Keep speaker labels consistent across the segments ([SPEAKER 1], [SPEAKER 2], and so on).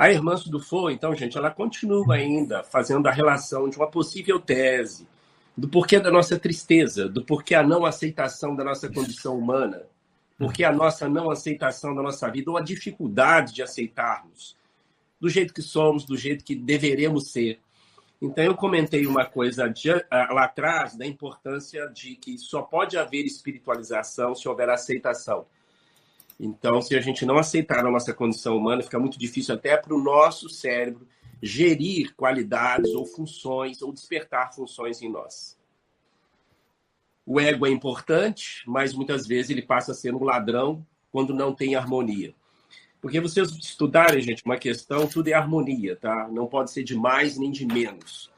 [SPEAKER 1] A irmã Dufour, então, gente, ela continua ainda fazendo a relação de uma possível tese do porquê da nossa tristeza, do porquê a não aceitação da nossa condição humana, porquê a nossa não aceitação da nossa vida, ou a dificuldade de aceitarmos do jeito que somos, do jeito que deveremos ser. Então, eu comentei uma coisa lá atrás da importância de que só pode haver espiritualização se houver aceitação. Então, se a gente não aceitar a nossa condição humana, fica muito difícil até para o nosso cérebro gerir qualidades ou funções, ou despertar funções em nós. O ego é importante, mas muitas vezes ele passa a ser um ladrão quando não tem harmonia. Porque vocês estudarem, gente, uma questão, tudo é harmonia, tá? Não pode ser de mais nem de menos.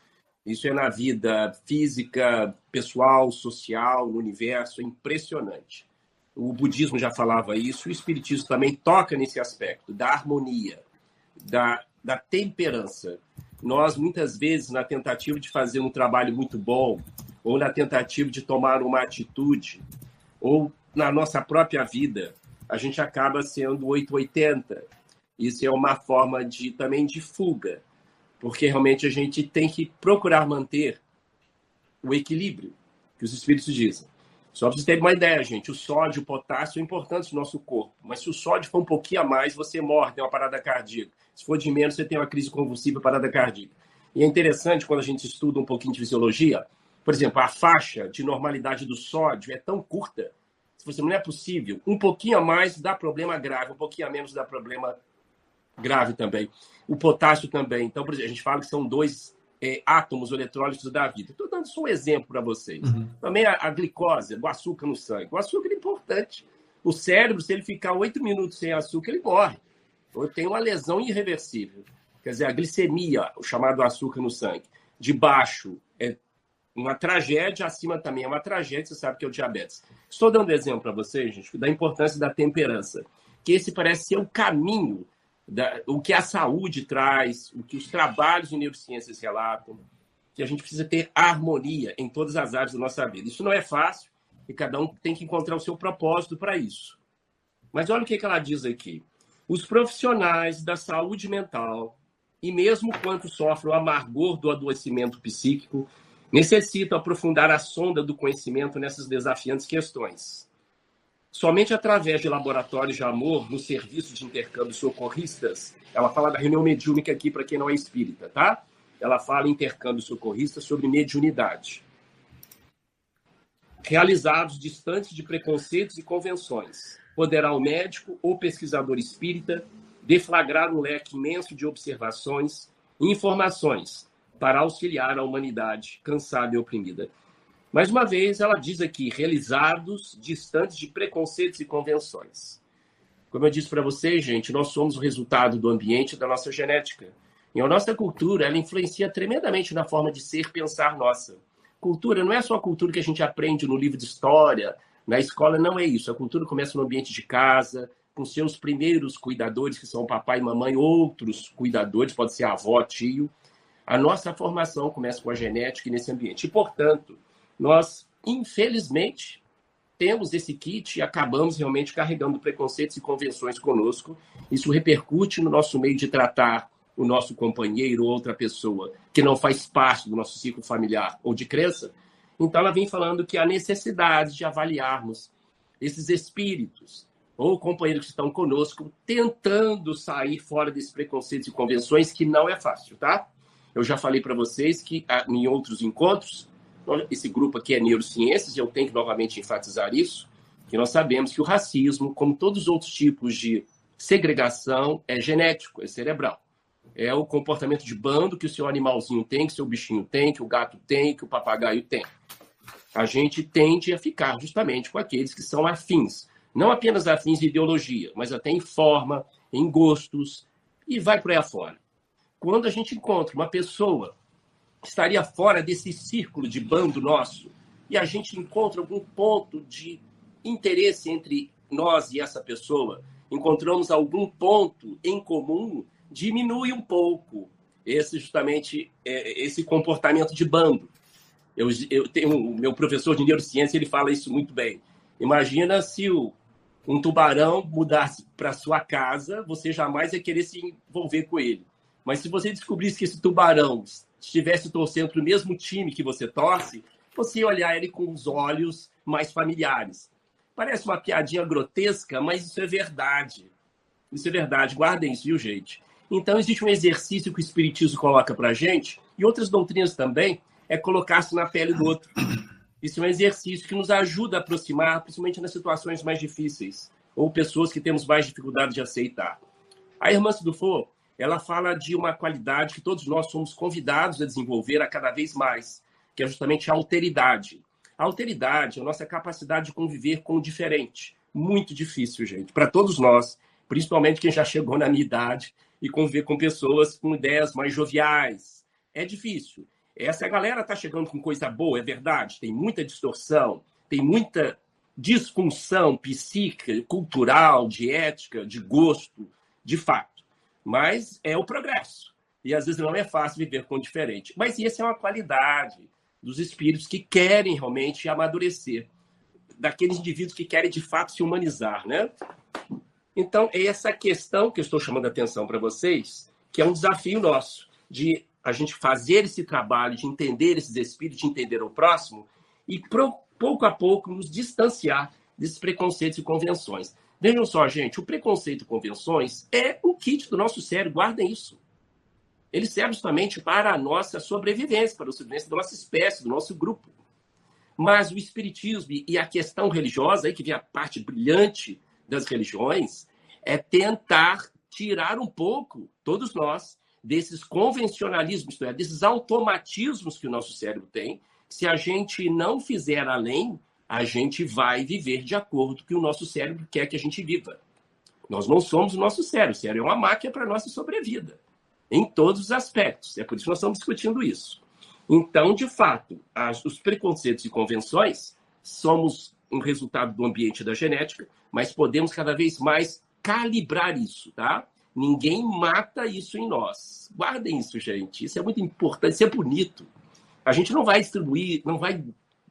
[SPEAKER 1] Isso é na vida física, pessoal, social, no universo, é impressionante. O budismo já falava isso, o espiritismo também toca nesse aspecto, da harmonia, da temperança. Nós, muitas vezes, na tentativa de fazer um trabalho muito bom, ou na tentativa de tomar uma atitude, ou na nossa própria vida, a gente acaba sendo 880. Isso é uma forma também de fuga, porque realmente a gente tem que procurar manter o equilíbrio, que os espíritos dizem. Só para vocês terem uma ideia, gente, o sódio e o potássio são importantes no nosso corpo, mas se o sódio for um pouquinho a mais, você morre, tem uma parada cardíaca. Se for de menos, você tem uma crise convulsiva, parada cardíaca. E é interessante quando a gente estuda um pouquinho de fisiologia, por exemplo, a faixa de normalidade do sódio é tão curta, se você não é possível, um pouquinho a mais dá problema grave, um pouquinho a menos dá problema grave também. O potássio também. Então, por exemplo, a gente fala que são dois átomos eletrólitos da vida. Estou dando só um exemplo para vocês. Também a glicose, o açúcar no sangue. O açúcar é importante. O cérebro, se ele ficar 8 minutos sem açúcar, ele morre. Ou tem uma lesão irreversível. Quer dizer, a glicemia, o chamado açúcar no sangue, de baixo é uma tragédia, acima também é uma tragédia, você sabe que é o diabetes. Estou dando exemplo para vocês, gente, da importância da temperança, que esse parece ser o caminho, o que a saúde traz, o que os trabalhos de neurociências relatam, que a gente precisa ter harmonia em todas as áreas da nossa vida. Isso não é fácil e cada um tem que encontrar o seu propósito para isso. Mas olha o que ela diz aqui. Os profissionais da saúde mental, e mesmo quando sofrem o amargor do adoecimento psíquico, necessitam aprofundar a sonda do conhecimento nessas desafiantes questões. Somente através de laboratórios de amor, no serviço de intercâmbio socorristas, ela fala da reunião mediúnica aqui para quem não é espírita, tá? Ela fala em intercâmbio socorrista sobre mediunidade. Realizados distantes de preconceitos e convenções, poderá o médico ou pesquisador espírita deflagrar um leque imenso de observações e informações para auxiliar a humanidade cansada e oprimida. Mais uma vez, ela diz aqui, realizados distantes de preconceitos e convenções. Como eu disse para vocês, gente, nós somos o resultado do ambiente e da nossa genética. E a nossa cultura, ela influencia tremendamente na forma de ser, pensar nossa. Cultura não é só a cultura que a gente aprende no livro de história, na escola, não é isso. A cultura começa no ambiente de casa, com seus primeiros cuidadores, que são papai e mamãe, outros cuidadores, pode ser avó, tio. A nossa formação começa com a genética e nesse ambiente. E, portanto, nós, infelizmente, temos esse kit e acabamos realmente carregando preconceitos e convenções conosco. Isso repercute no nosso meio de tratar o nosso companheiro ou outra pessoa que não faz parte do nosso ciclo familiar ou de crença. Então, ela vem falando que há necessidade de avaliarmos esses espíritos ou companheiros que estão conosco tentando sair fora desses preconceitos e convenções, que não é fácil, tá? Eu já falei para vocês que em outros encontros, esse grupo aqui é neurociências, e eu tenho que novamente enfatizar isso, que nós sabemos que o racismo, como todos os outros tipos de segregação, é genético, é cerebral. É o comportamento de bando que o seu animalzinho tem, que o seu bichinho tem, que o gato tem, que o papagaio tem. A gente tende a ficar justamente com aqueles que são afins. Não apenas afins de ideologia, mas até em forma, em gostos, e vai por aí afora. Quando a gente encontra uma pessoa que estaria fora desse círculo de bando nosso, e a gente encontra algum ponto de interesse entre nós e essa pessoa, encontramos algum ponto em comum, diminui um pouco esse comportamento de bando. Eu tenho o meu professor de neurociência, ele fala isso muito bem. Imagina se o um tubarão mudasse para sua casa, você jamais ia querer se envolver com ele. Mas se você descobrisse que esse tubarão estivesse torcendo para o mesmo time que você torce, você ia olhar ele com os olhos mais familiares. Parece uma piadinha grotesca, mas isso é verdade. Isso é verdade. Guardem isso, viu, gente? Então, existe um exercício que o Espiritismo coloca para a gente, e outras doutrinas também, é colocar-se na pele do outro. Isso é um exercício que nos ajuda a aproximar, principalmente nas situações mais difíceis, ou pessoas que temos mais dificuldade de aceitar. A irmã Dufour, ela fala de uma qualidade que todos nós somos convidados a desenvolver a cada vez mais, que é justamente a alteridade. A alteridade é a nossa capacidade de conviver com o diferente. Muito difícil, gente, para todos nós, principalmente quem já chegou na minha idade e conviver com pessoas com ideias mais joviais. É difícil. Essa galera está chegando com coisa boa, é verdade. Tem muita distorção, tem muita disfunção psíquica, cultural, de ética, de gosto, de fato. Mas é o progresso. E às vezes não é fácil viver com o diferente. Mas essa é uma qualidade dos espíritos que querem realmente amadurecer, daqueles indivíduos que querem de fato se humanizar, né? Então, é essa questão que eu estou chamando a atenção para vocês, que é um desafio nosso, de a gente fazer esse trabalho, de entender esses espíritos, de entender o próximo, e pouco a pouco nos distanciar desses preconceitos e convenções. Vejam só, gente, o preconceito e convenções é um kit do nosso cérebro, guardem isso. Ele serve justamente para a nossa sobrevivência, para a sobrevivência da nossa espécie, do nosso grupo. Mas o espiritismo e a questão religiosa, aí que vem a parte brilhante das religiões, é tentar tirar um pouco, todos nós, desses convencionalismos, isto é, desses automatismos que o nosso cérebro tem. Se a gente não fizer além, a gente vai viver de acordo com o que o nosso cérebro quer que a gente viva. Nós não somos o nosso cérebro. O cérebro é uma máquina para a nossa sobrevida, em todos os aspectos. É por isso que nós estamos discutindo isso. Então, de fato, os preconceitos e convenções somos um resultado do ambiente e da genética, mas podemos cada vez mais calibrar isso, tá? Ninguém mata isso em nós. Guardem isso, gente. Isso é muito importante, isso é bonito. A gente não vai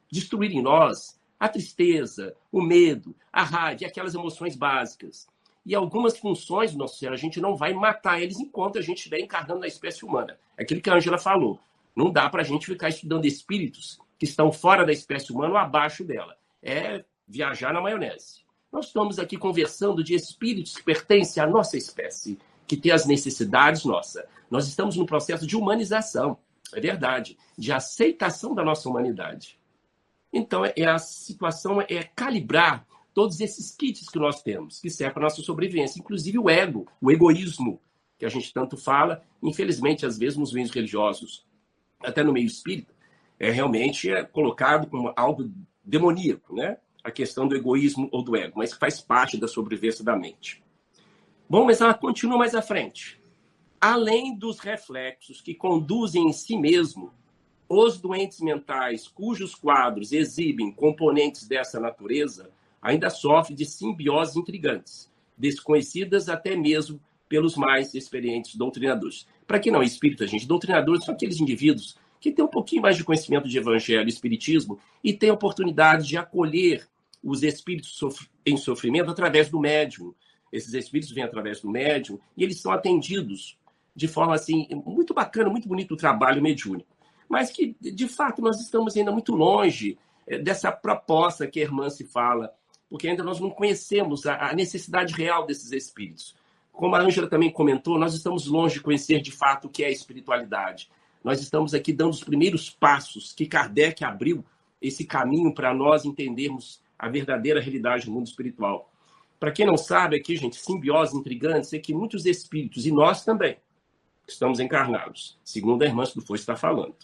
[SPEAKER 1] destruir em nós a tristeza, o medo, a raiva, aquelas emoções básicas. E algumas funções do nosso cérebro, a gente não vai matar eles enquanto a gente estiver encarnando na espécie humana. É aquilo que a Ângela falou. Não dá para a gente ficar estudando espíritos que estão fora da espécie humana ou abaixo dela. É viajar na maionese. Nós estamos aqui conversando de espíritos que pertencem à nossa espécie, que têm as necessidades nossas. Nós estamos num processo de humanização, é verdade, de aceitação da nossa humanidade. Então, a situação é calibrar todos esses kits que nós temos, que servem para a nossa sobrevivência, inclusive o ego, o egoísmo, que a gente tanto fala, infelizmente, às vezes, nos meios religiosos, até no meio espírita, realmente colocado como algo demoníaco, né? A questão do egoísmo ou do ego, mas que faz parte da sobrevivência da mente. Bom, mas ela continua mais à frente. Além dos reflexos que conduzem em si mesmo, os doentes mentais cujos quadros exibem componentes dessa natureza ainda sofrem de simbioses intrigantes, desconhecidas até mesmo pelos mais experientes doutrinadores. Para quem não é espírita, gente, doutrinadores são aqueles indivíduos que têm um pouquinho mais de conhecimento de evangelho e espiritismo e têm a oportunidade de acolher os espíritos em sofrimento através do médium. Esses espíritos vêm através do médium e eles são atendidos de forma assim muito bacana, muito bonito o trabalho mediúnico. Mas que, de fato, nós estamos ainda muito longe dessa proposta que a irmã se fala, porque ainda nós não conhecemos a necessidade real desses espíritos. Como a Ângela também comentou, nós estamos longe de conhecer de fato o que é a espiritualidade. Nós estamos aqui dando os primeiros passos que Kardec abriu esse caminho para nós entendermos a verdadeira realidade do mundo espiritual. Para quem não sabe aqui, gente, simbiose intrigante é que muitos espíritos, e nós também, estamos encarnados, segundo a irmã Dufour está falando,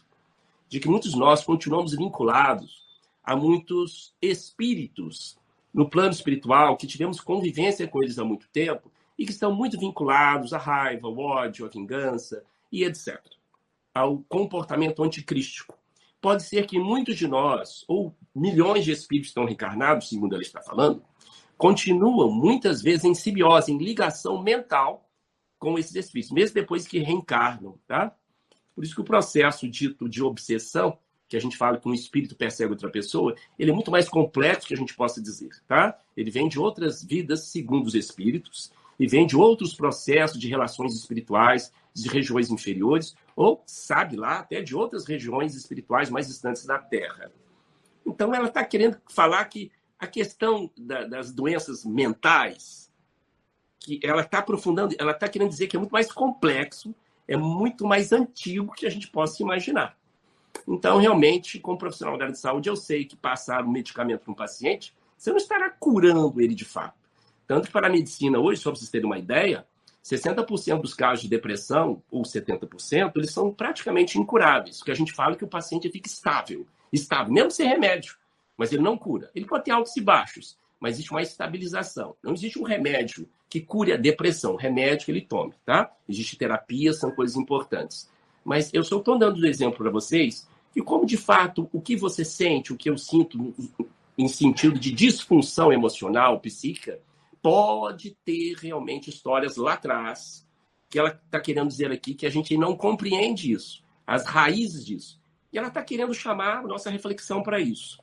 [SPEAKER 1] de que muitos de nós continuamos vinculados a muitos espíritos no plano espiritual, que tivemos convivência com eles há muito tempo e que estão muito vinculados à raiva, ao ódio, à vingança e etc. Ao comportamento anticrístico. Pode ser que muitos de nós, ou milhões de espíritos que estão reencarnados, segundo ela está falando, continuam muitas vezes em simbiose, em ligação mental com esses espíritos, mesmo depois que reencarnam, tá? Por isso que o processo dito de obsessão que a gente fala que um espírito persegue outra pessoa, ele é muito mais complexo que a gente possa dizer, tá? Ele vem de outras vidas segundo os espíritos e vem de outros processos de relações espirituais, de regiões inferiores, ou, sabe lá, até de outras regiões espirituais mais distantes da Terra. Então, ela está querendo falar que a questão das doenças mentais, que ela está aprofundando, ela está querendo dizer que é muito mais complexo, é muito mais antigo que a gente possa imaginar. Então, realmente, como profissional da área de saúde, eu sei que passar um medicamento para um paciente, você não estará curando ele de fato. Tanto que para a medicina hoje, só para vocês terem uma ideia, 60% dos casos de depressão, ou 70%, eles são praticamente incuráveis. Porque a gente fala que o paciente fica estável, mesmo sem remédio, mas ele não cura. Ele pode ter altos e baixos, mas existe uma estabilização. Não existe um remédio que cure a depressão, remédio que ele tome, tá? Existe terapia, são coisas importantes. Mas eu só estou dando um exemplo para vocês que como, de fato, o que você sente, o que eu sinto em sentido de disfunção emocional, psíquica, pode ter realmente histórias lá atrás que ela está querendo dizer aqui que a gente não compreende isso, as raízes disso. E ela está querendo chamar a nossa reflexão para isso.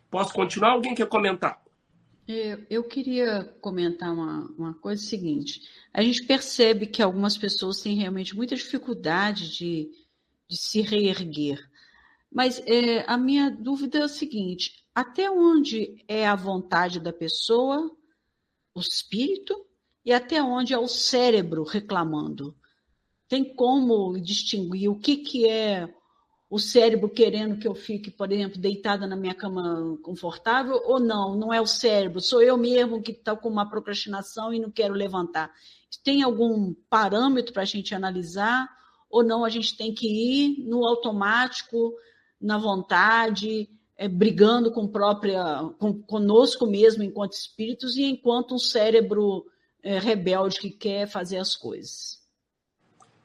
[SPEAKER 1] Posso continuar? Alguém quer comentar?
[SPEAKER 2] Eu queria comentar uma coisa seguinte. A gente percebe que algumas pessoas têm realmente muita dificuldade de se reerguer. Mas a minha dúvida é a seguinte: até onde é a vontade da pessoa, o espírito, e até onde é o cérebro reclamando? Tem como distinguir o que é o cérebro querendo que eu fique, por exemplo, deitada na minha cama confortável, ou não, não é o cérebro, sou eu mesmo que estou com uma procrastinação e não quero levantar. Tem algum parâmetro para a gente analisar, ou não, a gente tem que ir no automático, na vontade, brigando conosco mesmo, enquanto espíritos, e enquanto um cérebro rebelde que quer fazer as coisas?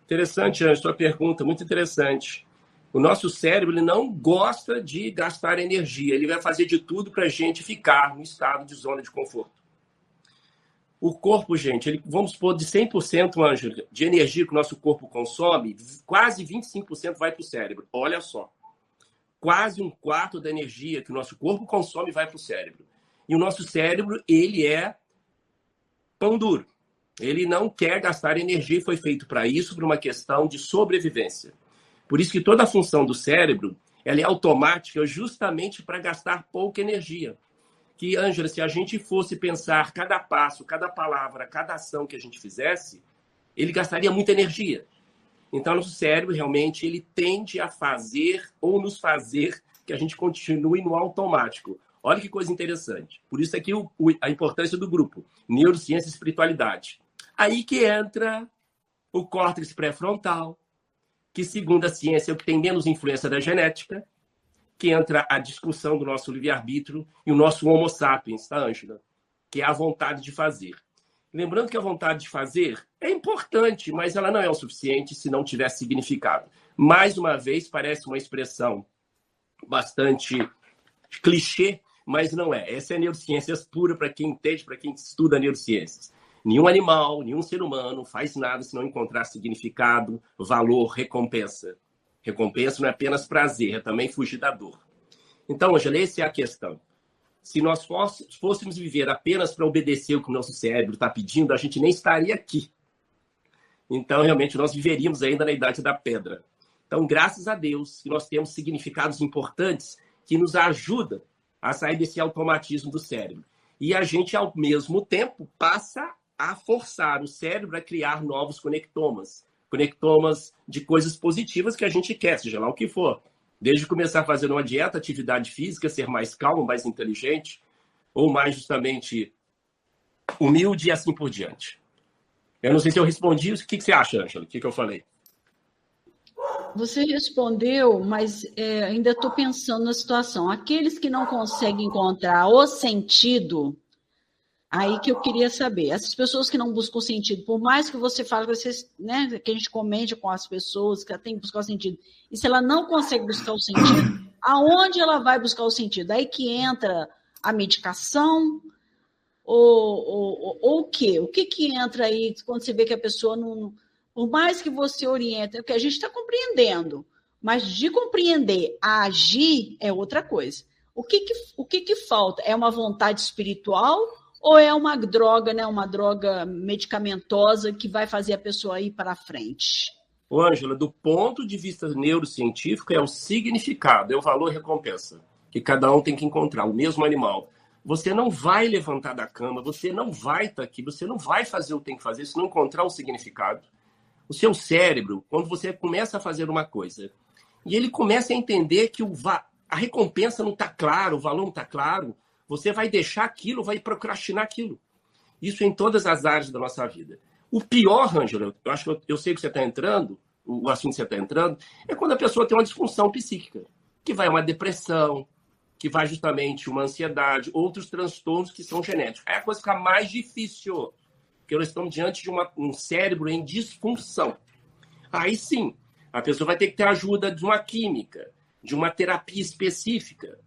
[SPEAKER 1] Interessante, Anjo, sua pergunta, muito interessante. O nosso cérebro ele não gosta de gastar energia. Ele vai fazer de tudo para a gente ficar no estado de zona de conforto. O corpo, gente, vamos supor, de 100%, Ângela, de energia que o nosso corpo consome, quase 25% vai para o cérebro. Olha só. Quase um quarto da energia que o nosso corpo consome vai para o cérebro. E o nosso cérebro, ele é pão duro. Ele não quer gastar energia e foi feito para isso, por uma questão de sobrevivência. Por isso que toda a função do cérebro ela é automática justamente para gastar pouca energia. Que, Ângela, se a gente fosse pensar cada passo, cada palavra, cada ação que a gente fizesse, ele gastaria muita energia. Então, nosso cérebro realmente ele tende a fazer ou nos fazer que a gente continue no automático. Olha que coisa interessante. Por isso aqui a importância do grupo, neurociência e espiritualidade. Aí que entra o córtex pré-frontal, que, segundo a ciência, é o que tem menos influência da genética, que entra a discussão do nosso livre-arbítrio e o nosso homo sapiens, tá, Ângela? Que é a vontade de fazer. Lembrando que a vontade de fazer é importante, mas ela não é o suficiente se não tiver significado. Mais uma vez, parece uma expressão bastante clichê, mas não é. Essa é neurociências pura para quem entende, para quem estuda neurociências. Nenhum animal, nenhum ser humano faz nada se não encontrar significado, valor, recompensa. Recompensa não é apenas prazer, é também fugir da dor. Então, Ângela, essa é a questão. Se nós fôssemos viver apenas para obedecer o que o nosso cérebro está pedindo, a gente nem estaria aqui. Então, realmente, nós viveríamos ainda na Idade da Pedra. Então, graças a Deus, que nós temos significados importantes que nos ajudam a sair desse automatismo do cérebro. E a gente, ao mesmo tempo, passa a forçar o cérebro a criar novos conectomas. Conectomas de coisas positivas que a gente quer, seja lá o que for. Desde começar a fazer uma dieta, atividade física, ser mais calmo, mais inteligente, ou mais justamente humilde e assim por diante. Eu não sei se eu respondi isso. O que você acha, Ângela? O que eu falei?
[SPEAKER 2] Você respondeu, mas ainda estou pensando na situação. Aqueles que não conseguem encontrar o sentido, aí que eu queria saber. Essas pessoas que não buscam sentido, por mais que você fale, que a gente comente com as pessoas que tem que buscar o sentido, e se ela não consegue buscar o sentido, aonde ela vai buscar o sentido? Aí que entra a medicação, ou o quê? O que entra aí quando você vê que a pessoa não... Por mais que você oriente, porque a gente está compreendendo, Mas de compreender a agir é outra coisa. O que falta? É uma vontade espiritual ou é uma droga, né? Uma droga medicamentosa que vai fazer a pessoa ir para frente?
[SPEAKER 1] Ô, Ângela, do ponto de vista neurocientífico, é o significado, é o valor e recompensa que cada um tem que encontrar, o mesmo animal. Você não vai levantar da cama, você não vai estar aqui, você não vai fazer o que tem que fazer se não encontrar um significado. O seu cérebro, quando você começa a fazer uma coisa, e ele começa a entender que a recompensa não está claro, o valor não está claro, você vai deixar aquilo, vai procrastinar aquilo. Isso em todas as áreas da nossa vida. O pior, Ângela, eu acho que eu sei que você está entrando, o assunto que você está entrando, é quando a pessoa tem uma disfunção psíquica, que vai uma depressão, que vai justamente uma ansiedade, outros transtornos que são genéticos. Aí a coisa fica mais difícil, porque nós estamos diante de um cérebro em disfunção. Aí sim, a pessoa vai ter que ter ajuda de uma química, de uma terapia específica.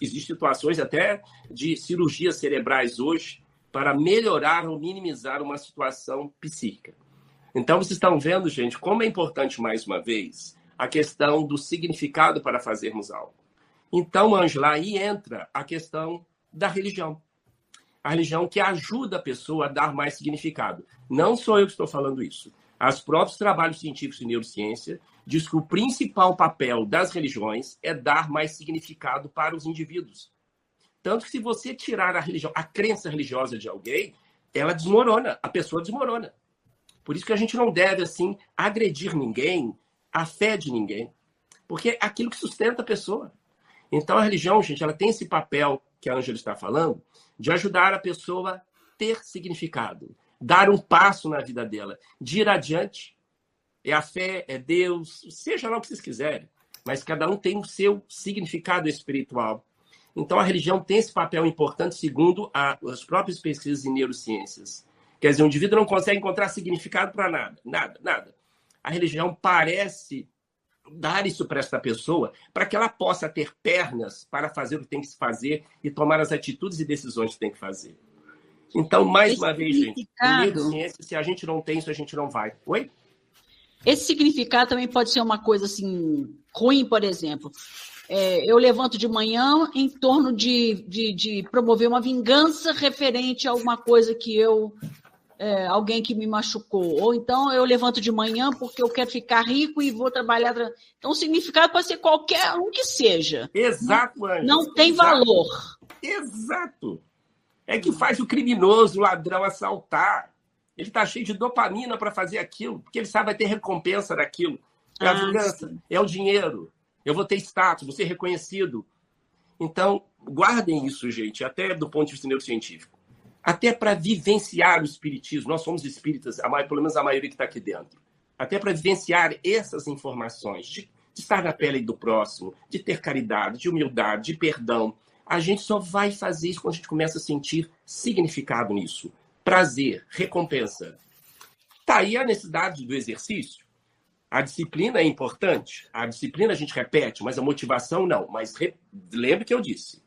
[SPEAKER 1] Existem situações até de cirurgias cerebrais hoje para melhorar ou minimizar uma situação psíquica. Então, vocês estão vendo, gente, como é importante, mais uma vez, a questão do significado para fazermos algo. Então, Ângela, aí entra a questão da religião. A religião que ajuda a pessoa a dar mais significado. Não sou eu que estou falando isso. Os próprios trabalhos científicos de neurociência diz que o principal papel das religiões é dar mais significado para os indivíduos. Tanto que se você tirar a crença religiosa de alguém, ela desmorona, a pessoa desmorona. Por isso que a gente não deve, assim, agredir ninguém, a fé de ninguém, porque é aquilo que sustenta a pessoa. Então a religião, gente, ela tem esse papel que a Ângela está falando, de ajudar a pessoa a ter significado, dar um passo na vida dela, de ir adiante. É a fé, é Deus, seja lá o que vocês quiserem, mas cada um tem o seu significado espiritual. Então, a religião tem esse papel importante, segundo as próprias pesquisas em neurociências. Quer dizer, o indivíduo não consegue encontrar significado para nada. A religião parece dar isso para essa pessoa, para que ela possa ter pernas para fazer o que tem que se fazer e tomar as atitudes e decisões que tem que fazer. Então, mais uma vez, gente, em neurociência, se a gente não tem isso, a gente não vai. Oi?
[SPEAKER 2] Esse significado também pode ser uma coisa assim ruim, por exemplo. Eu levanto de manhã em torno de promover uma vingança referente a alguma coisa que alguém que me machucou. Ou então eu levanto de manhã porque eu quero ficar rico e vou trabalhar. Então o significado pode ser qualquer um que seja.
[SPEAKER 1] Exato, Ângela.
[SPEAKER 2] Não tem valor.
[SPEAKER 1] Exato. É que faz o criminoso, o ladrão assaltar. Ele está cheio de dopamina para fazer aquilo, porque ele sabe que vai ter recompensa daquilo. É a vingança, é o dinheiro. Eu vou ter status, vou ser reconhecido. Então, guardem isso, gente, até do ponto de vista neurocientífico. Até para vivenciar o espiritismo. Nós somos espíritas, pelo menos a maioria que está aqui dentro. Até para vivenciar essas informações, de estar na pele do próximo, de ter caridade, de humildade, de perdão. A gente só vai fazer isso quando a gente começa a sentir significado nisso. Prazer, recompensa. Está aí a necessidade do exercício. A disciplina é importante. A disciplina a gente repete, mas a motivação não. Mas lembre que eu disse.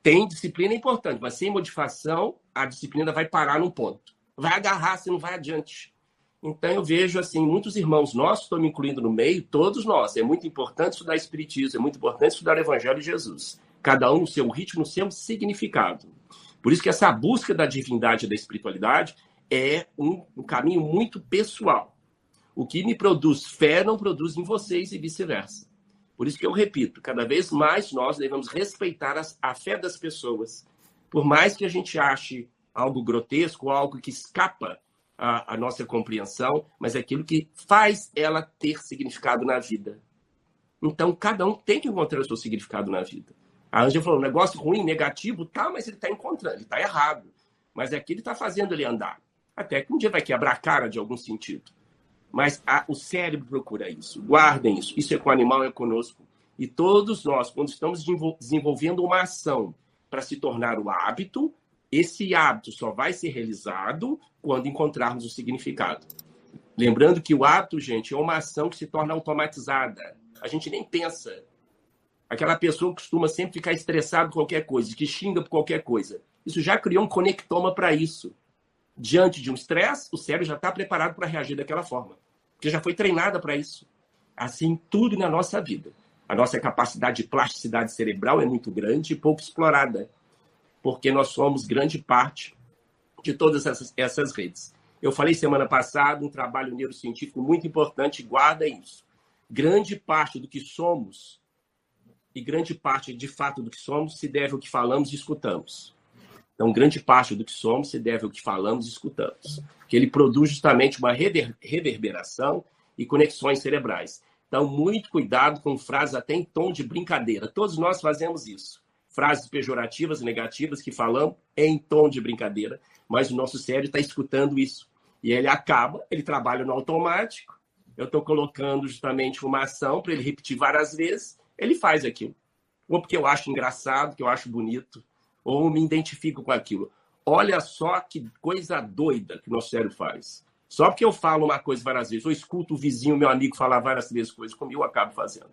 [SPEAKER 1] Tem disciplina importante, mas sem motivação, a disciplina vai parar num ponto. Vai agarrar, se não vai adiante. Então eu vejo assim, muitos irmãos nossos, estou me incluindo no meio, todos nós. É muito importante estudar Espiritismo, é muito importante estudar o Evangelho de Jesus. Cada um no seu ritmo, no seu significado. Por isso que essa busca da divindade e da espiritualidade é um caminho muito pessoal. O que me produz fé não produz em vocês e vice-versa. Por isso que eu repito, cada vez mais nós devemos respeitar a fé das pessoas. Por mais que a gente ache algo grotesco, algo que escapa à nossa compreensão, mas é aquilo que faz ela ter significado na vida. Então, cada um tem que encontrar o seu significado na vida. A Ângela falou, um negócio ruim, negativo, tá, mas ele está encontrando, ele está errado. Mas é que ele está fazendo ele andar. Até que um dia vai quebrar a cara de algum sentido. Mas o cérebro procura isso. Guardem isso. Isso é com o animal, é conosco. E todos nós, quando estamos desenvolvendo uma ação para se tornar o hábito, esse hábito só vai ser realizado quando encontrarmos o significado. Lembrando que o hábito, gente, é uma ação que se torna automatizada. A gente nem pensa. Aquela pessoa que costuma sempre ficar estressada por qualquer coisa, que xinga por qualquer coisa. Isso já criou um conectoma para isso. Diante de um estresse, o cérebro já está preparado para reagir daquela forma. Porque já foi treinada para isso. Assim, tudo na nossa vida. A nossa capacidade de plasticidade cerebral é muito grande e pouco explorada, porque nós somos grande parte de todas essas redes. Eu falei semana passada um trabalho neurocientífico muito importante, guarda isso. Grande parte do que somos, e grande parte, de fato, do que somos, se deve ao que falamos e escutamos. Então, grande parte do que somos se deve ao que falamos e escutamos. Que ele produz justamente uma reverberação e conexões cerebrais. Então, muito cuidado com frases até em tom de brincadeira. Todos nós fazemos isso. Frases pejorativas, negativas, que falamos em tom de brincadeira, mas o nosso cérebro está escutando isso. E ele trabalha no automático. Eu estou colocando justamente uma ação para ele repetir várias vezes, ele faz aquilo. Ou porque eu acho engraçado, que eu acho bonito, ou me identifico com aquilo. Olha só que coisa doida que o nosso cérebro faz. Só porque eu falo uma coisa várias vezes, ou escuto o vizinho, meu amigo, falar várias vezes coisas comigo, eu acabo fazendo.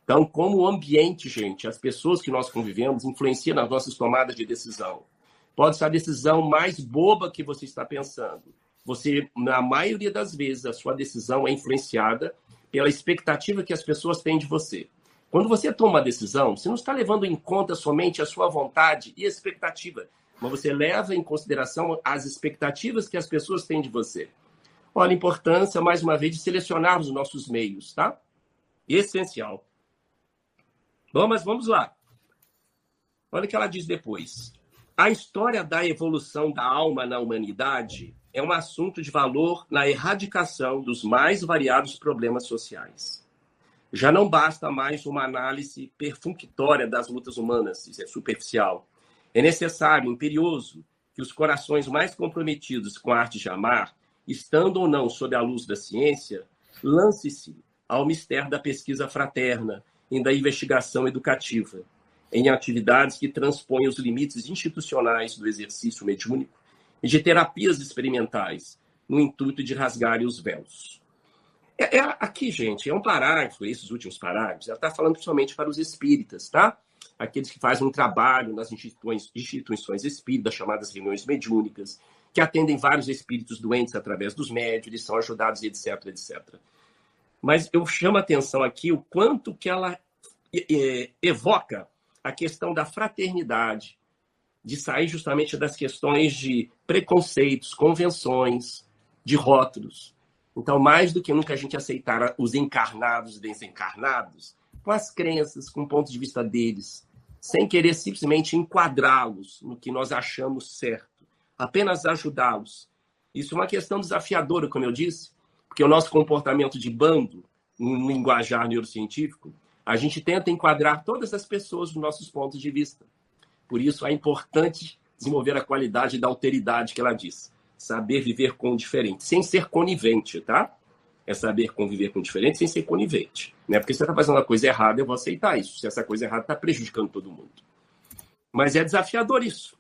[SPEAKER 1] Então, como o ambiente, gente, as pessoas que nós convivemos, influenciam nas nossas tomadas de decisão. Pode ser a decisão mais boba que você está pensando. Você, na maioria das vezes, a sua decisão é influenciada pela expectativa que as pessoas têm de você. Quando você toma uma decisão, você não está levando em conta somente a sua vontade e a expectativa, mas você leva em consideração as expectativas que as pessoas têm de você. Olha a importância, mais uma vez, de selecionar os nossos meios, tá? Essencial. Bom, mas vamos lá. Olha o que ela diz depois. A história da evolução da alma na humanidade é um assunto de valor na erradicação dos mais variados problemas sociais. Já não basta mais uma análise perfunctória das lutas humanas, isso é superficial. É necessário, imperioso, que os corações mais comprometidos com a arte de amar, estando ou não sob a luz da ciência, lance-se ao mistério da pesquisa fraterna e da investigação educativa, em atividades que transpõem os limites institucionais do exercício mediúnico e de terapias experimentais, no intuito de rasgarem os véus. Aqui, gente, é um parágrafo, esses últimos parágrafos, ela está falando principalmente para os espíritas, tá? Aqueles que fazem um trabalho nas instituições espíritas, chamadas reuniões mediúnicas, que atendem vários espíritos doentes através dos médiuns, eles são ajudados, etc, etc. Mas eu chamo a atenção aqui o quanto que ela evoca a questão da fraternidade, de sair justamente das questões de preconceitos, convenções, de rótulos. Então, mais do que nunca a gente aceitar os encarnados e desencarnados, com as crenças, com o ponto de vista deles, sem querer simplesmente enquadrá-los no que nós achamos certo, apenas ajudá-los. Isso é uma questão desafiadora, como eu disse, porque o nosso comportamento de bando, no linguajar neurocientífico, a gente tenta enquadrar todas as pessoas nos nossos pontos de vista. Por isso, é importante desenvolver a qualidade da alteridade que ela diz. Saber viver com o diferente, sem ser conivente, tá? É saber conviver com o diferente sem ser conivente. Não é porque você está fazendo uma coisa errada, eu vou aceitar isso. Se essa coisa errada está prejudicando todo mundo. Mas é desafiador isso.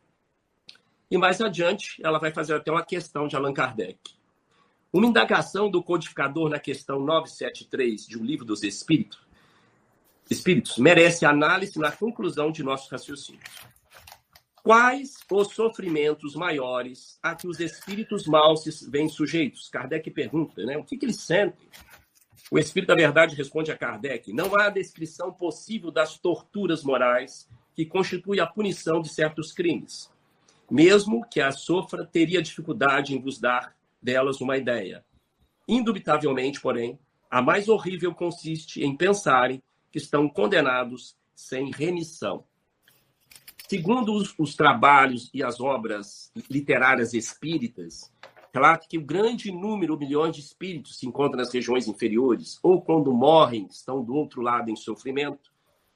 [SPEAKER 1] E mais adiante, ela vai fazer até uma questão de Allan Kardec. Uma indagação do codificador na questão 973 de O Livro dos Espíritos merece análise na conclusão de nossos raciocínios. Quais os sofrimentos maiores a que os espíritos maus se veem sujeitos? Kardec pergunta, né? O que eles sentem? O Espírito da Verdade responde a Kardec: não há descrição possível das torturas morais que constituem a punição de certos crimes. Mesmo que as sofra, teria dificuldade em vos dar delas uma ideia. Indubitavelmente, porém, a mais horrível consiste em pensarem que estão condenados sem remissão. Segundo os trabalhos e as obras literárias espíritas, relata que o grande número, milhões de espíritos se encontram nas regiões inferiores, ou quando morrem, estão do outro lado em sofrimento,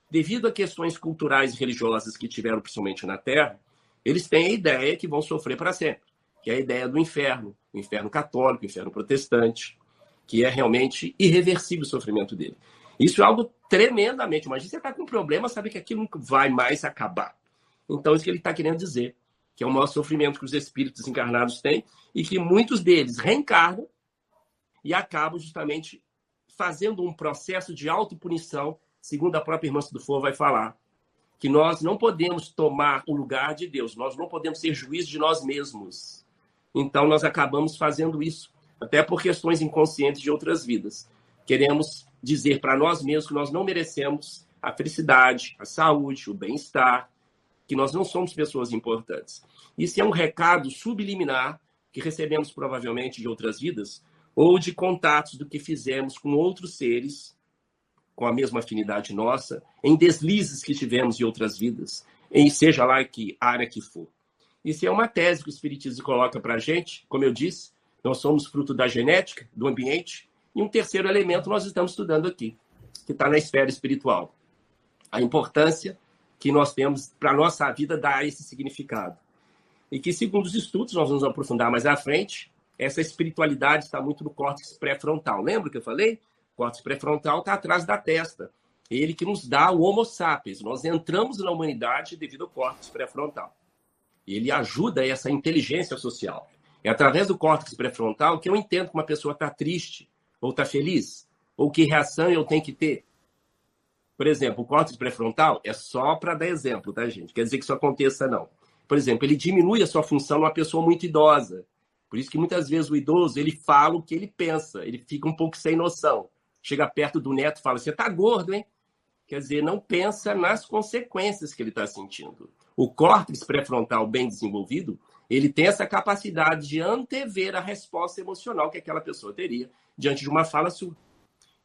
[SPEAKER 1] devido a questões culturais e religiosas que tiveram principalmente na Terra, eles têm a ideia que vão sofrer para sempre, que é a ideia do inferno, o inferno católico, o inferno protestante, que é realmente irreversível o sofrimento dele. Isso é algo tremendamente, imagina você está com um problema, sabe que aquilo nunca vai mais acabar. Então, isso que ele está querendo dizer, que é o maior sofrimento que os espíritos encarnados têm e que muitos deles reencarnam e acabam justamente fazendo um processo de autopunição, segundo a própria irmã Dufour vai falar, que nós não podemos tomar o lugar de Deus, nós não podemos ser juízes de nós mesmos. Então, nós acabamos fazendo isso, até por questões inconscientes de outras vidas. Queremos dizer para nós mesmos que nós não merecemos a felicidade, a saúde, o bem-estar, que nós não somos pessoas importantes. Isso é um recado subliminar que recebemos provavelmente de outras vidas ou de contatos do que fizemos com outros seres com a mesma afinidade nossa, em deslizes que tivemos em outras vidas, em seja lá que área que for. Isso é uma tese que o Espiritismo coloca para a gente, como eu disse, nós somos fruto da genética, do ambiente, e um terceiro elemento nós estamos estudando aqui, que está na esfera espiritual. A importância que nós temos para a nossa vida dar esse significado. E que, segundo os estudos, nós vamos aprofundar mais à frente, essa espiritualidade está muito no córtex pré-frontal. Lembra que eu falei? O córtex pré-frontal está atrás da testa. Ele que nos dá o Homo sapiens. Nós entramos na humanidade devido ao córtex pré-frontal. Ele ajuda essa inteligência social. É através do córtex pré-frontal que eu entendo que uma pessoa está triste ou está feliz, ou que reação eu tenho que ter. Por exemplo, o córtex pré-frontal é só para dar exemplo, tá, gente? Quer dizer que isso aconteça, não. Por exemplo, ele diminui a sua função numa pessoa muito idosa. Por isso que muitas vezes o idoso, ele fala o que ele pensa, ele fica um pouco sem noção. Chega perto do neto e fala, você tá gordo, hein? Quer dizer, não pensa nas consequências que ele está sentindo. O córtex pré-frontal bem desenvolvido, ele tem essa capacidade de antever a resposta emocional que aquela pessoa teria diante de uma fala sua.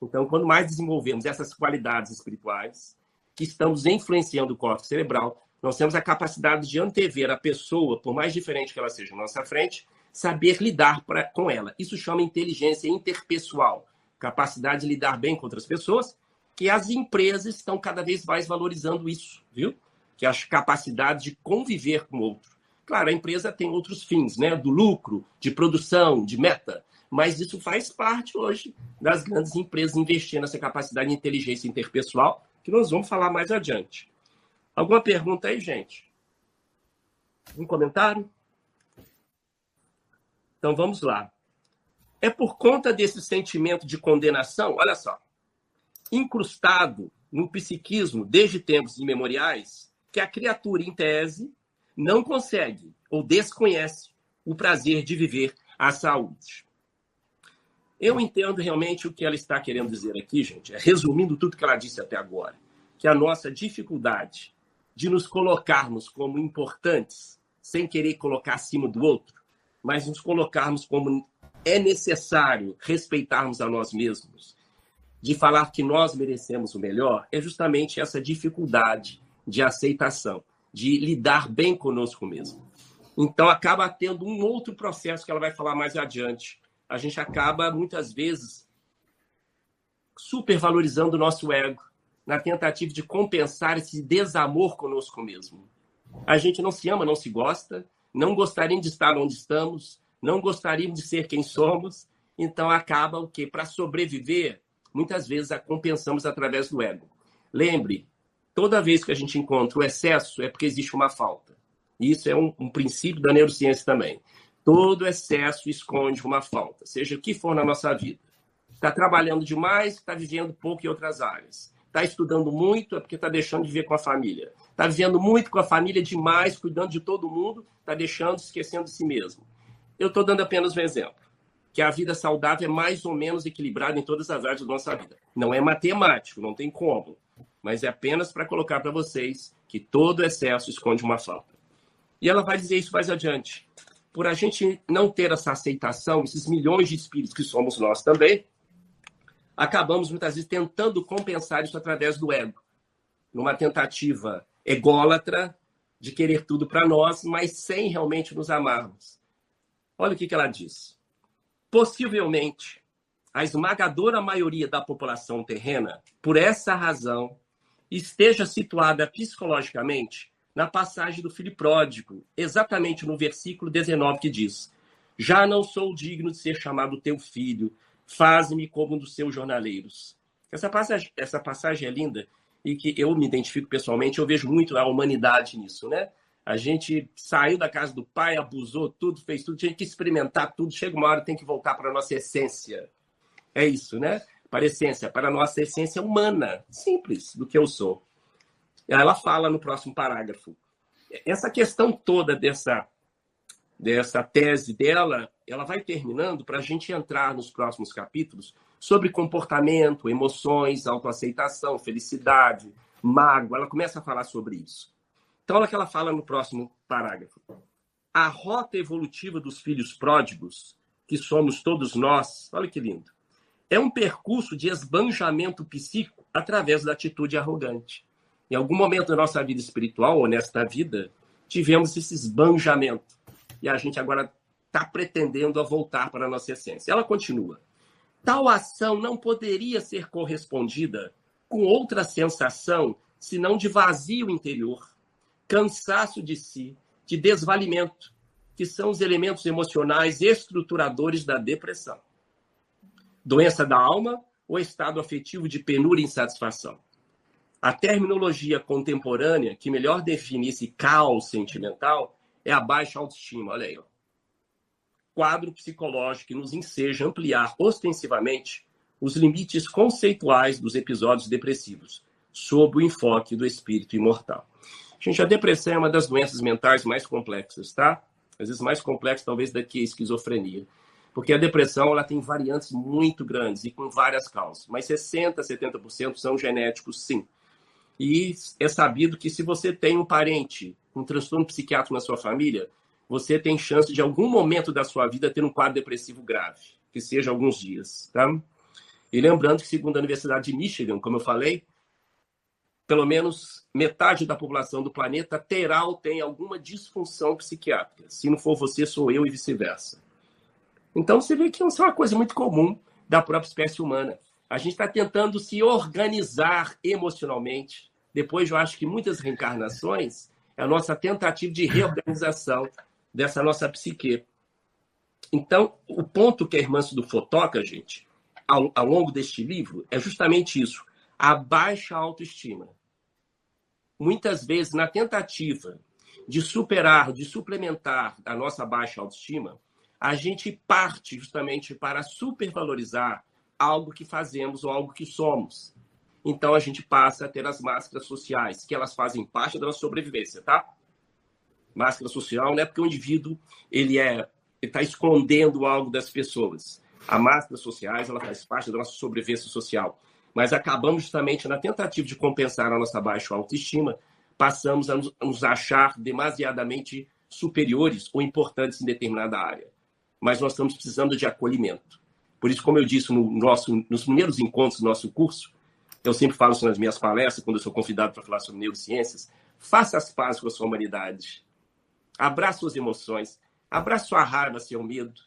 [SPEAKER 1] Então, quando mais desenvolvemos essas qualidades espirituais, que estamos influenciando o córtex cerebral, nós temos a capacidade de antever a pessoa, por mais diferente que ela seja na nossa frente, saber lidar com ela. Isso chama inteligência interpessoal, capacidade de lidar bem com outras pessoas, que as empresas estão cada vez mais valorizando isso, viu? Que é a capacidade de conviver com o outro. Claro, a empresa tem outros fins, né? Do lucro, de produção, de meta, mas isso faz parte hoje das grandes empresas investindo nessa capacidade de inteligência interpessoal, que nós vamos falar mais adiante. Alguma pergunta aí, gente? Um comentário? Então vamos lá. É por conta desse sentimento de condenação, olha só, incrustado no psiquismo desde tempos imemoriais, que a criatura, em tese, não consegue ou desconhece o prazer de viver a saúde. Eu entendo realmente o que ela está querendo dizer aqui, gente, resumindo tudo que ela disse até agora, que a nossa dificuldade de nos colocarmos como importantes, sem querer colocar acima do outro, mas nos colocarmos como é necessário respeitarmos a nós mesmos, de falar que nós merecemos o melhor, é justamente essa dificuldade de aceitação, de lidar bem conosco mesmo. Então, acaba tendo um outro processo que ela vai falar mais adiante. A gente acaba, muitas vezes, supervalorizando o nosso ego, na tentativa de compensar esse desamor conosco mesmo. A gente não se ama, não se gosta, não gostaríamos de estar onde estamos, não gostaríamos de ser quem somos, então acaba o quê? Para sobreviver, muitas vezes a compensamos através do ego. Lembre, toda vez que a gente encontra o excesso é porque existe uma falta. Isso é um princípio da neurociência também. Todo excesso esconde uma falta, seja o que for na nossa vida. Está trabalhando demais, está vivendo pouco em outras áreas. Está estudando muito, é porque está deixando de viver com a família. Está vivendo muito com a família demais, cuidando de todo mundo, está deixando, esquecendo de si mesmo. Eu estou dando apenas um exemplo, que a vida saudável é mais ou menos equilibrada em todas as áreas da nossa vida. Não é matemático, não tem como, mas é apenas para colocar para vocês que todo excesso esconde uma falta. E ela vai dizer isso mais adiante. Por a gente não ter essa aceitação, esses milhões de espíritos que somos nós também, acabamos muitas vezes tentando compensar isso através do ego, numa tentativa ególatra de querer tudo para nós, mas sem realmente nos amarmos. Olha o que ela diz. Possivelmente, a esmagadora maioria da população terrena, por essa razão, esteja situada psicologicamente na passagem do filho pródigo, exatamente no versículo 19 que diz: já não sou digno de ser chamado teu filho, faze-me como um dos seus jornaleiros. Essa passagem é linda e que eu me identifico pessoalmente, eu vejo muito a humanidade nisso, né? A gente saiu da casa do pai, abusou tudo, fez tudo, tinha que experimentar tudo, chega uma hora tem que voltar para a nossa essência. É isso, né? Para a essência, para a nossa essência humana, simples, do que eu sou. Ela fala no próximo parágrafo. Essa questão toda dessa tese dela, ela vai terminando para a gente entrar nos próximos capítulos sobre comportamento, emoções, autoaceitação, felicidade, mágoa. Ela começa a falar sobre isso. Então, olha o que ela fala no próximo parágrafo. A rota evolutiva dos filhos pródigos, que somos todos nós, olha que lindo, é um percurso de esbanjamento psíquico através da atitude arrogante. Em algum momento da nossa vida espiritual, ou nesta vida, tivemos esse esbanjamento. E a gente agora está pretendendo a voltar para a nossa essência. Ela continua. Tal ação não poderia ser correspondida com outra sensação, senão de vazio interior, cansaço de si, de desvalimento, que são os elementos emocionais estruturadores da depressão. Doença da alma ou estado afetivo de penúria e insatisfação. A terminologia contemporânea que melhor define esse caos sentimental é a baixa autoestima. Olha aí, ó. Quadro psicológico que nos enseja ampliar ostensivamente os limites conceituais dos episódios depressivos, sob o enfoque do espírito imortal. Gente, a depressão é uma das doenças mentais mais complexas, tá? Às vezes mais complexa, talvez, do que a esquizofrenia. Porque a depressão ela tem variantes muito grandes e com várias causas. Mas 60%, 70% são genéticos, sim. E é sabido que se você tem um parente com transtorno psiquiátrico na sua família, você tem chance de, em algum momento da sua vida, ter um quadro depressivo grave, que seja alguns dias, tá? E lembrando que, segundo a Universidade de Michigan, como eu falei, pelo menos metade da população do planeta terá ou tem alguma disfunção psiquiátrica. Se não for você, sou eu e vice-versa. Então, você vê que isso é uma coisa muito comum da própria espécie humana. A gente está tentando se organizar emocionalmente. Depois, eu acho que muitas reencarnações é a nossa tentativa de reorganização dessa nossa psique. Então, o ponto que a irmã Sudufo toca, gente, ao longo deste livro, é justamente isso. A baixa autoestima. Muitas vezes, na tentativa de superar, de suplementar a nossa baixa autoestima, a gente parte justamente para supervalorizar algo que fazemos ou algo que somos. Então, a gente passa a ter as máscaras sociais, que elas fazem parte da nossa sobrevivência, tá? Máscara social não é porque o indivíduo ele está escondendo algo das pessoas. A máscara sociais ela faz parte da nossa sobrevivência social. Mas acabamos justamente na tentativa de compensar a nossa baixa autoestima, passamos a nos achar demasiadamente superiores ou importantes em determinada área. Mas nós estamos precisando de acolhimento. Por isso, como eu disse nos primeiros encontros do nosso curso, eu sempre falo isso nas minhas palestras, quando eu sou convidado para falar sobre neurociências, faça as pazes com a sua humanidade. Abraça suas emoções, abraça sua raiva, seu medo,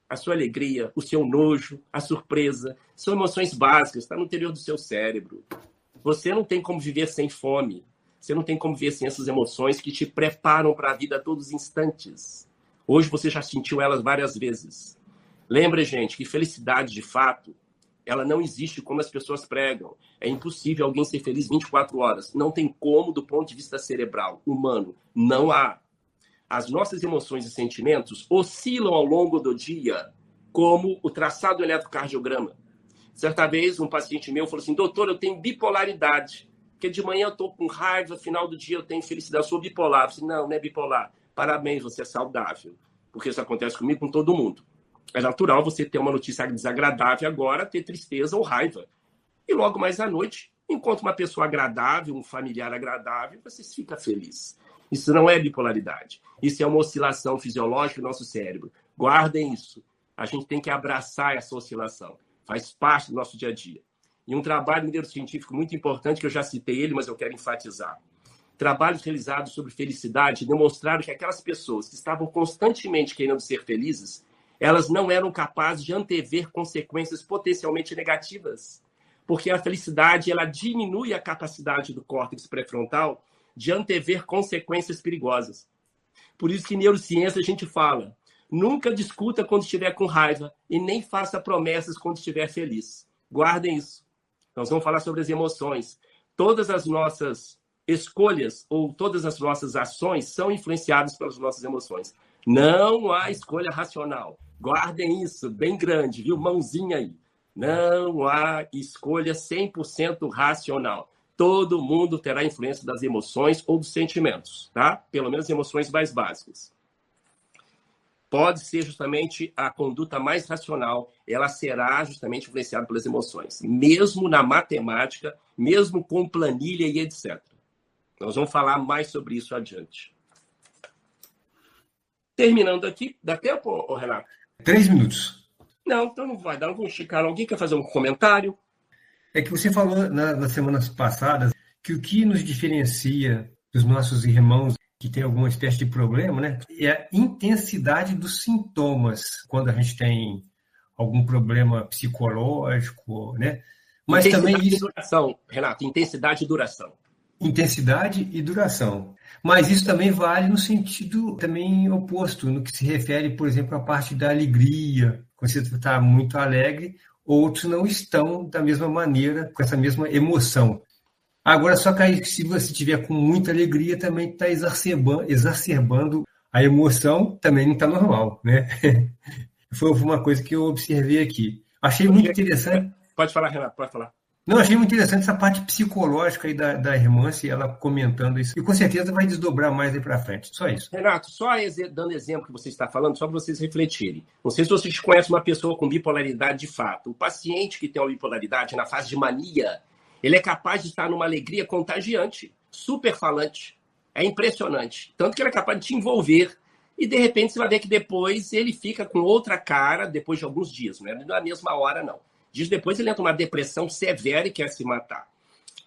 [SPEAKER 1] a sua alegria, o seu nojo, a surpresa. São emoções básicas, está no interior do seu cérebro. Você não tem como viver sem fome. Você não tem como viver sem essas emoções que te preparam para a vida a todos os instantes. Hoje você já sentiu elas várias vezes. Lembra, gente, que felicidade, de fato, ela não existe como as pessoas pregam. É impossível alguém ser feliz 24 horas. Não tem como do ponto de vista cerebral, humano. Não há. As nossas emoções e sentimentos oscilam ao longo do dia, como o traçado do eletrocardiograma. Certa vez, um paciente meu falou assim, doutor, eu tenho bipolaridade, porque de manhã eu estou com raiva, no final do dia eu tenho felicidade, eu sou bipolar. Eu disse, não é bipolar. Parabéns, você é saudável, porque isso acontece comigo, com todo mundo. É natural você ter uma notícia desagradável agora, ter tristeza ou raiva. E logo mais à noite, encontra uma pessoa agradável, um familiar agradável, você fica feliz. Isso não é bipolaridade. Isso é uma oscilação fisiológica do nosso cérebro. Guardem isso. A gente tem que abraçar essa oscilação. Faz parte do nosso dia a dia. E um trabalho neurocientífico muito importante, que eu já citei ele, mas eu quero enfatizar. Trabalhos realizados sobre felicidade demonstraram que aquelas pessoas que estavam constantemente querendo ser felizes, elas não eram capazes de antever consequências potencialmente negativas. Porque a felicidade ela diminui a capacidade do córtex pré-frontal de antever consequências perigosas. Por isso que em neurociência a gente fala, nunca discuta quando estiver com raiva e nem faça promessas quando estiver feliz. Guardem isso. Nós vamos falar sobre as emoções. Todas as nossas escolhas ou todas as nossas ações são influenciadas pelas nossas emoções. Não há escolha racional. Guardem isso, bem grande, viu? Mãozinha aí. Não há escolha 100% racional. Todo mundo terá influência das emoções ou dos sentimentos, tá? Pelo menos emoções mais básicas. pode ser justamente a conduta mais racional, ela será justamente influenciada pelas emoções, mesmo na matemática, mesmo com planilha e etc. Nós vamos falar mais sobre isso adiante. Terminando aqui, dá tempo, Renato?
[SPEAKER 3] 3 minutos.
[SPEAKER 1] Não, então não vai dar, não vou esticar. Alguém quer fazer um comentário?
[SPEAKER 3] É que você falou nas semanas passadas que o que nos diferencia dos nossos irmãos que tem alguma espécie de problema, né, é a intensidade dos sintomas quando a gente tem algum problema psicológico, né? Mas também
[SPEAKER 1] isso... e duração, Renato, intensidade e duração.
[SPEAKER 3] Intensidade e duração. Mas isso também vale no sentido também oposto, no que se refere, por exemplo, à parte da alegria. Quando você está muito alegre, outros não estão da mesma maneira, com essa mesma emoção. Agora, só que aí, se você tiver com muita alegria, também está exacerbando a emoção, também não está normal, né? Foi uma coisa que eu observei aqui. Achei muito interessante.
[SPEAKER 1] Pode falar, Renato, pode falar.
[SPEAKER 3] Não, achei muito interessante essa parte psicológica aí da irmã, se ela comentando isso. E com certeza vai desdobrar mais aí para frente. Só isso.
[SPEAKER 1] Renato, só dando exemplo que você está falando, só para vocês refletirem. Não sei se vocês conhecem uma pessoa com bipolaridade de fato. O paciente que tem uma bipolaridade na fase de mania, ele é capaz de estar numa alegria contagiante, super falante. É impressionante. Tanto que ele é capaz de te envolver. E, de repente, você vai ver que depois ele fica com outra cara, depois de alguns dias. Não é na mesma hora, não. Dias depois ele entra numa depressão severa e quer se matar.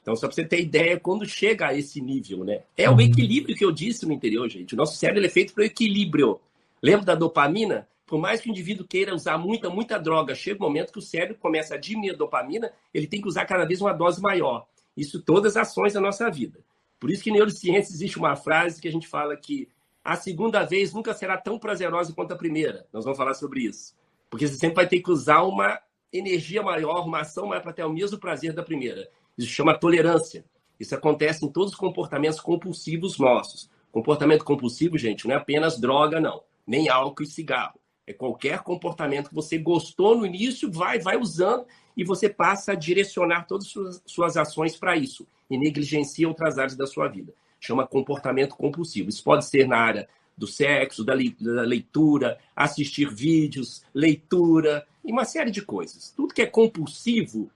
[SPEAKER 1] Então, só para você ter ideia, quando chega a esse nível, né? É o equilíbrio que eu disse no interior, gente. O nosso cérebro ele é feito para o equilíbrio. Lembra da dopamina? Por mais que o indivíduo queira usar muita droga, chega um momento que o cérebro começa a diminuir a dopamina, ele tem que usar cada vez uma dose maior. Isso todas as ações da nossa vida. Por isso que em neurociência existe uma frase que a gente fala que a segunda vez nunca será tão prazerosa quanto a primeira. Nós vamos falar sobre isso. Porque você sempre vai ter que usar uma energia maior, uma ação maior para ter o mesmo prazer da primeira. Isso chama tolerância. Isso acontece em todos os comportamentos compulsivos nossos. Comportamento compulsivo, gente, não é apenas droga, não. Nem álcool e cigarro. É qualquer comportamento que você gostou no início, vai usando e você passa a direcionar todas as suas ações para isso e negligencia outras áreas da sua vida. Chama comportamento compulsivo. Isso pode ser na área do sexo, da leitura, assistir vídeos, leitura e uma série de coisas. Tudo que é compulsivo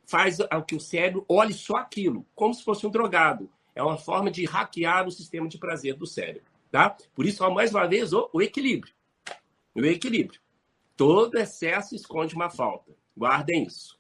[SPEAKER 1] faz que o cérebro olhe só aquilo, como se fosse um drogado. É uma forma de hackear o sistema de prazer do cérebro. Tá? Por isso, mais uma vez, o equilíbrio. O equilíbrio. Todo excesso esconde uma falta. Guardem isso.